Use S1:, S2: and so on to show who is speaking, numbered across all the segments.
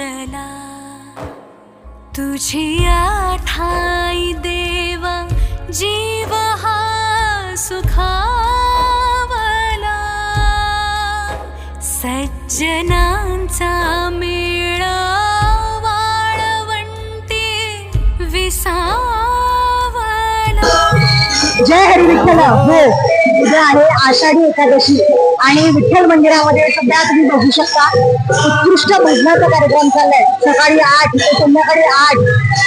S1: वाढला तुझी आठाई देवा जीव हा सुखावला सज्जनांचा मेळा वाळवंटी विसावला।
S2: जय हरी विठ्ठल। हो, उद्या आहे आषाढी एकादशी आणि विठ्ठल मंदिरामध्ये सध्या तुम्ही बघू शकता उत्कृष्ट भजनाचा कार्यक्रम चाललाय। सकाळी 8 ते संध्याकाळी 8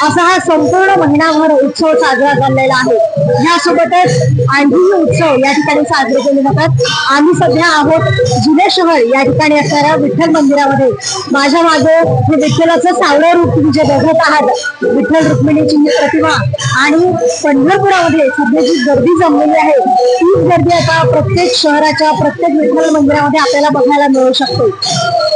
S2: असा हा संपूर्ण महिनाभर उत्सव साजरा झालेला आहे। यासोबतच आणखी उत्सव या ठिकाणी साजरे केले जातात। आम्ही सध्या आहोत जुने शहर या ठिकाणी असणाऱ्या विठ्ठल मंदिरामध्ये। माझ्या मागे हे विठ्ठलाचं सावळं रूप तुम्ही जे बघत आहात, विठ्ठल रुक्मिणीची प्रतिमा आणि पंढरपुरामध्ये सध्या जी गर्दी जमलेली आहे तीच गर्दी आता प्रत्येक शहराच्या प्रत्येक विठ्ठल मंदिरामध्ये आपल्याला बघायला मिळू शकते।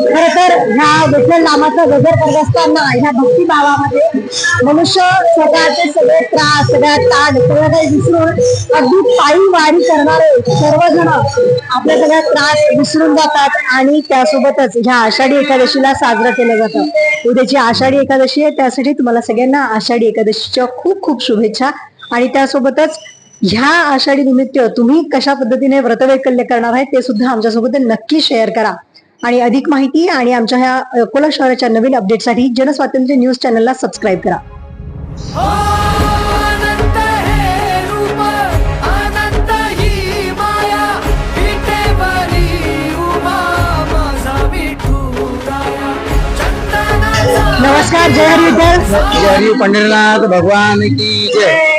S2: खर तर ह्या विठ्ठल नामाचा गजर करत असताना ह्या भक्तिभावामध्ये मनुष्य स्वतःचे सगळे त्रास, सगळ्या ताण, सगळं काही विसरून अगदी पायी वारी करणारे सर्वजण आपले सगळ्या त्रास विसरून जातात आणि त्यासोबतच ह्या आषाढी एकादशीला साजरं केलं जातं। उद्याची आषाढी एकादशी आहे, त्यासाठी तुम्हाला सगळ्यांना आषाढी एकादशीच्या खूप खूप शुभेच्छा। आणि त्यासोबतच ह्या आषाढी निमित्त तुम्ही कशा पद्धतीने व्रतवैकल्य करणार आहे ते सुद्धा आमच्यासोबत नक्की शेअर करा। आणि अधिक माहिती आणि आमच्या ह्या अकोला शहराच्या नवीन अपडेटसाठी जनस्वातंत्र्य न्यूज चॅनलला सबस्क्राईब करा। नमस्कार, जय हरी विठ्ठल।
S3: जय हरी पंढरीनाथ भगवान की जय।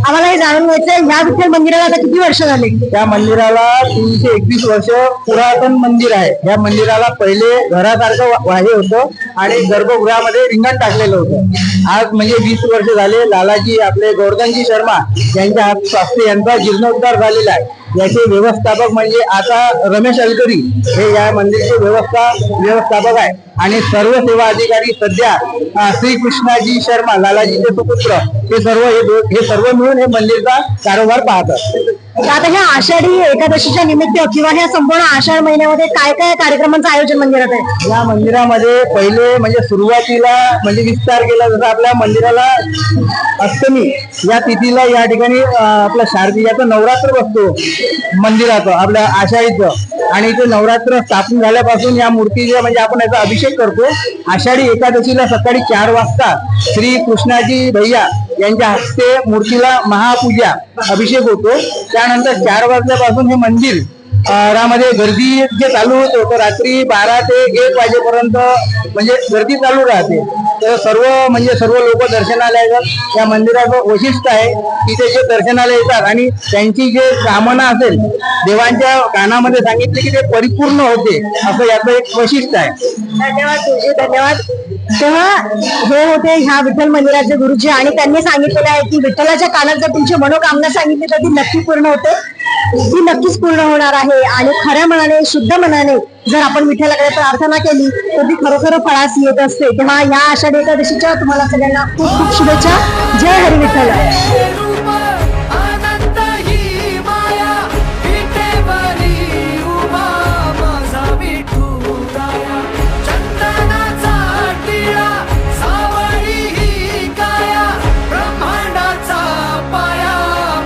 S2: आम्हाला हे जाणून घ्यायचंय, ह्या विठ्ठल मंदिराला आता किती वर्ष झाले?
S3: त्या मंदिराला 321 वर्ष पुरातन मंदिर आहे। या मंदिराला पहिले घरासारखं वाहे होतं आणि गर्भगृहामध्ये रिंगण टाकलेलं होतं। आज म्हणजे 20 वर्ष झाले लालाजी आपले गोवर्धनजी शर्मा यांच्या हात स्वास्थ्य यांचा जीर्णोद्धार झालेला आहे। याचे व्यवस्थापक म्हणजे आता रमेश अलकरी हे या मंदिरचे व्यवस्थापक आहे आणि सर्व सेवा अधिकारी सध्या श्रीकृष्णाजी शर्मा लालाजीचे सुपुत्र हे सर्व मिळून हे मंदिरचा कारभार पाहतात।
S2: आता ह्या आषाढी एकादशीच्या निमित्त किंवा ह्या संपूर्ण आषाढ महिन्यामध्ये काय काय कार्यक्रमांचं आयोजन मंदिरात आहे?
S3: या मंदिरामध्ये पहिले म्हणजे सुरुवातीला म्हणजे विस्तार केला जसा आपल्या मंदिराला अष्टमी या तिथीला या ठिकाणी आपला शारदीयाचं नवरात्र बसतो मंदिराचं आपल्या आषाढीचं। आणि ते नवरात्र स्थापन झाल्यापासून या मूर्तीचे म्हणजे आपण याचा अभिषेक करतो। आषाढी एकादशीला सकाळी 4 वाजता श्री कृष्णाजी भैया यांच्या हस्ते मूर्तीला महापूजा अभिषेक होतो। त्यानंतर 4 वाजल्यापासून हे मंदिर मध्ये गर्दी जे चालू होतो तर रात्री 12 ते 1 वाजेपर्यंत म्हणजे गर्दी चालू राहते। तर सर्व लोक दर्शनाला येतात। या मंदिराचं वैशिष्ट्य आहे की ते जे दर्शनाला येतात आणि त्यांची जे कामना असेल देवांच्या कानामध्ये सांगितले की ते परिपूर्ण होते, असं याचं एक वैशिष्ट्य आहे।
S2: धन्यवाद तुझे, धन्यवाद। तेव्हा हे होते ह्या विठ्ठल मंदिराचे गुरुजी आणि त्यांनी सांगितलेलं आहे की विठ्ठलाच्या कानात जर तुमची मनोकामना सांगितली तर ती नक्की पूर्ण होते, ती नक्कीच पूर्ण होणार आहे। आणि खऱ्या मनाने, शुद्ध मनाने जर आपण विठ्ठलाकडे प्रार्थना केली तर ती खरोखर फळास येत असते। तेव्हा या आषाढी एकादशीच्या तुम्हाला सगळ्यांना खूप खूप शुभेच्छा। जय हरी विठ्ठल।